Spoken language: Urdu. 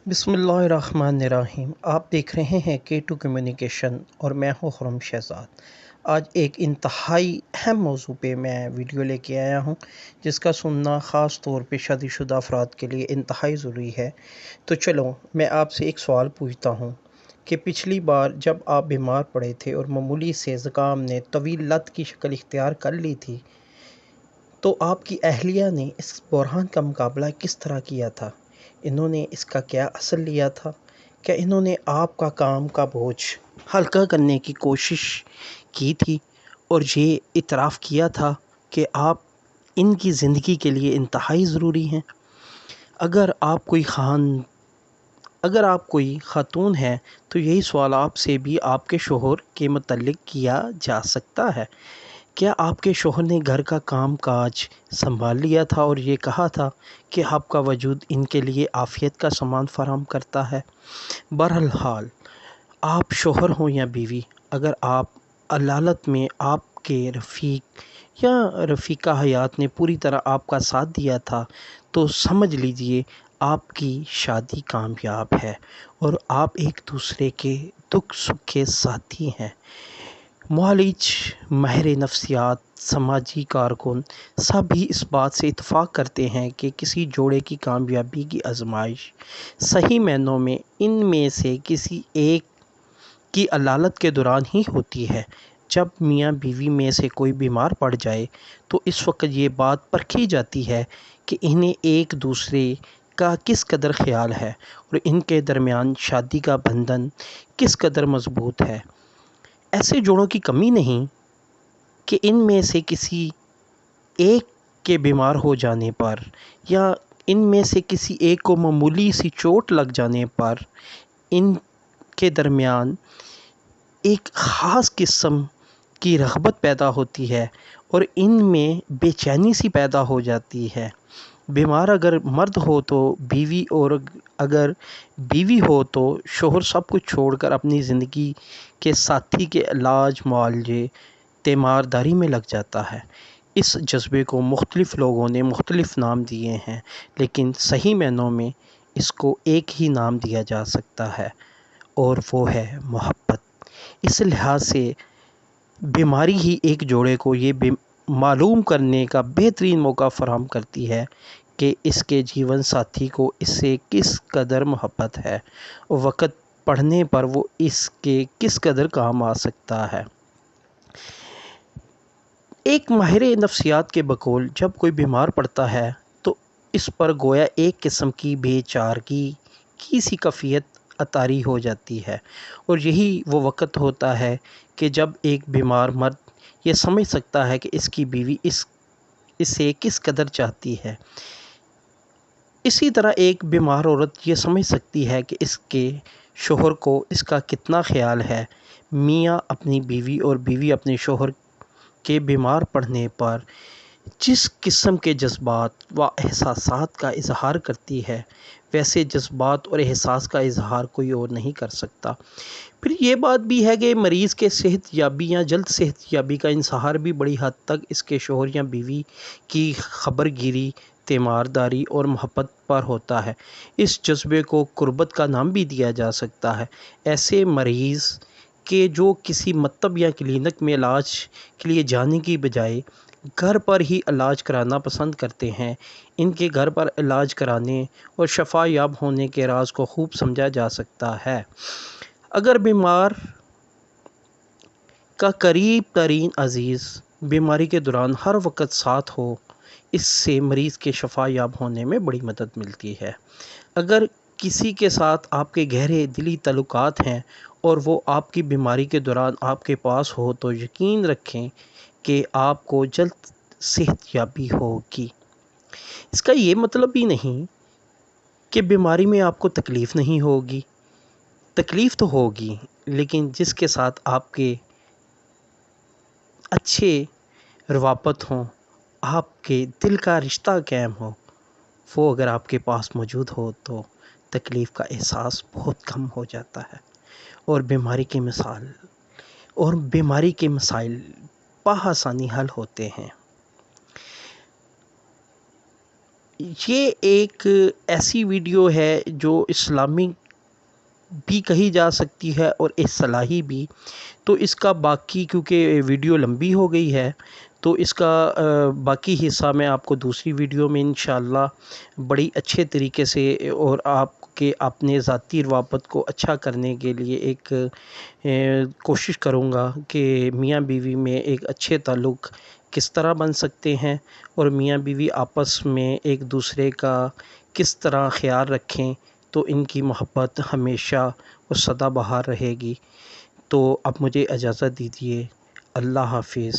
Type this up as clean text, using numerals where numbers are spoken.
بسم اللہ الرحمن الرحیم۔ آپ دیکھ رہے ہیں K2 کمیونیکیشن اور میں ہوں خرم شہزاد۔ آج ایک انتہائی اہم موضوع پہ میں ویڈیو لے کے آیا ہوں جس کا سننا خاص طور پہ شادی شدہ افراد کے لیے انتہائی ضروری ہے۔ تو چلو میں آپ سے ایک سوال پوچھتا ہوں کہ پچھلی بار جب آپ بیمار پڑے تھے اور معمولی سے زکام نے طویل لت کی شکل اختیار کر لی تھی تو آپ کی اہلیہ نے اس بحران کا مقابلہ کس طرح کیا تھا؟ انہوں نے اس کا کیا اصل لیا تھا؟ کیا انہوں نے آپ کا کام کا بوجھ ہلکا کرنے کی کوشش کی تھی اور یہ اعتراف کیا تھا کہ آپ ان کی زندگی کے لیے انتہائی ضروری ہیں؟ اگر آپ کوئی خاتون ہے تو یہی سوال آپ سے بھی آپ کے شوہر کے متعلق کیا جا سکتا ہے۔ کیا آپ کے شوہر نے گھر کا کام کاج سنبھال لیا تھا اور یہ کہا تھا کہ آپ کا وجود ان کے لیے عافیت کا سامان فراہم کرتا ہے؟ بہرحال آپ شوہر ہوں یا بیوی، اگر آپ علالت میں آپ کے رفیق یا رفیقہ حیات نے پوری طرح آپ کا ساتھ دیا تھا تو سمجھ لیجئے آپ کی شادی کامیاب ہے اور آپ ایک دوسرے کے دکھ سکھ کے ساتھی ہیں۔ معالج، ماہر نفسیات، سماجی کارکن سب ہی اس بات سے اتفاق کرتے ہیں کہ کسی جوڑے کی کامیابی کی آزمائش صحیح معنوں میں ان میں سے کسی ایک کی علالت کے دوران ہی ہوتی ہے۔ جب میاں بیوی میں سے کوئی بیمار پڑ جائے تو اس وقت یہ بات پرکھی جاتی ہے کہ انہیں ایک دوسرے کا کس قدر خیال ہے اور ان کے درمیان شادی کا بندھن کس قدر مضبوط ہے۔ ایسے جوڑوں کی کمی نہیں کہ ان میں سے کسی ایک کے بیمار ہو جانے پر یا ان میں سے کسی ایک کو معمولی سی چوٹ لگ جانے پر ان کے درمیان ایک خاص قسم کی رغبت پیدا ہوتی ہے اور ان میں بے چینی سی پیدا ہو جاتی ہے۔ بیمار اگر مرد ہو تو بیوی اور اگر بیوی ہو تو شوہر سب کچھ چھوڑ کر اپنی زندگی کے ساتھی کے علاج معالجے تیمارداری میں لگ جاتا ہے۔ اس جذبے کو مختلف لوگوں نے مختلف نام دیے ہیں لیکن صحیح معنوں میں اس کو ایک ہی نام دیا جا سکتا ہے اور وہ ہے محبت۔ اس لحاظ سے بیماری ہی ایک جوڑے کو یہ معلوم کرنے کا بہترین موقع فراہم کرتی ہے کہ اس کے جیون ساتھی کو اس سے کس قدر محبت ہے اور وقت پڑھنے پر وہ اس کے کس قدر کام آ سکتا ہے۔ ایک ماہر نفسیات کے بقول جب کوئی بیمار پڑتا ہے تو اس پر گویا ایک قسم کی بے چارگی کی سی کیفیت عطاری ہو جاتی ہے اور یہی وہ وقت ہوتا ہے کہ جب ایک بیمار مرد یہ سمجھ سکتا ہے کہ اس کی بیوی اسے کس قدر چاہتی ہے۔ اسی طرح ایک بیمار عورت یہ سمجھ سکتی ہے کہ اس کے شوہر کو اس کا کتنا خیال ہے۔ میاں اپنی بیوی اور بیوی اپنے شوہر کے بیمار پڑنے پر جس قسم کے جذبات و احساسات کا اظہار کرتی ہے ویسے جذبات اور احساس کا اظہار کوئی اور نہیں کر سکتا۔ پھر یہ بات بھی ہے کہ مریض کے صحت یابی یا جلد صحت یابی کا انحصار بھی بڑی حد تک اس کے شوہر یا بیوی کی خبر گیری، تیمارداری اور محبت پر ہوتا ہے۔ اس جذبے کو قربت کا نام بھی دیا جا سکتا ہے۔ ایسے مریض کہ جو کسی مکتب یا کلینک میں علاج کے لیے جانے کی بجائے گھر پر ہی علاج کرانا پسند کرتے ہیں، ان کے گھر پر علاج کرانے اور شفا یاب ہونے کے راز کو خوب سمجھا جا سکتا ہے۔ اگر بیمار کا قریب ترین عزیز بیماری کے دوران ہر وقت ساتھ ہو، اس سے مریض کے شفا یاب ہونے میں بڑی مدد ملتی ہے۔ اگر کسی کے ساتھ آپ کے گہرے دلی تعلقات ہیں اور وہ آپ کی بیماری کے دوران آپ کے پاس ہو تو یقین رکھیں کہ آپ کو جلد صحت یابی ہوگی۔ اس کا یہ مطلب بھی نہیں کہ بیماری میں آپ کو تکلیف نہیں ہوگی، تکلیف تو ہوگی لیکن جس کے ساتھ آپ کے اچھے روابط ہوں، آپ کے دل کا رشتہ قائم ہو، وہ اگر آپ کے پاس موجود ہو تو تکلیف کا احساس بہت کم ہو جاتا ہے اور بیماری کے مسائل بآسانی حل ہوتے ہیں۔ یہ ایک ایسی ویڈیو ہے جو اسلامک بھی کہی جا سکتی ہے اور اصطلاحی بھی. تو اس کا باقی، کیونکہ ویڈیو لمبی ہو گئی ہے، تو اس کا باقی حصہ میں آپ کو دوسری ویڈیو میں انشاءاللہ بڑی اچھے طریقے سے، اور آپ کے اپنے ذاتی روابط کو اچھا کرنے کے لیے ایک کوشش کروں گا کہ میاں بیوی میں ایک اچھے تعلق کس طرح بن سکتے ہیں، اور میاں بیوی آپس میں ایک دوسرے کا کس طرح خیال رکھیں تو ان کی محبت ہمیشہ اور سدا بہار رہے گی. تو اب مجھے اجازت دیجیے. اللہ حافظ.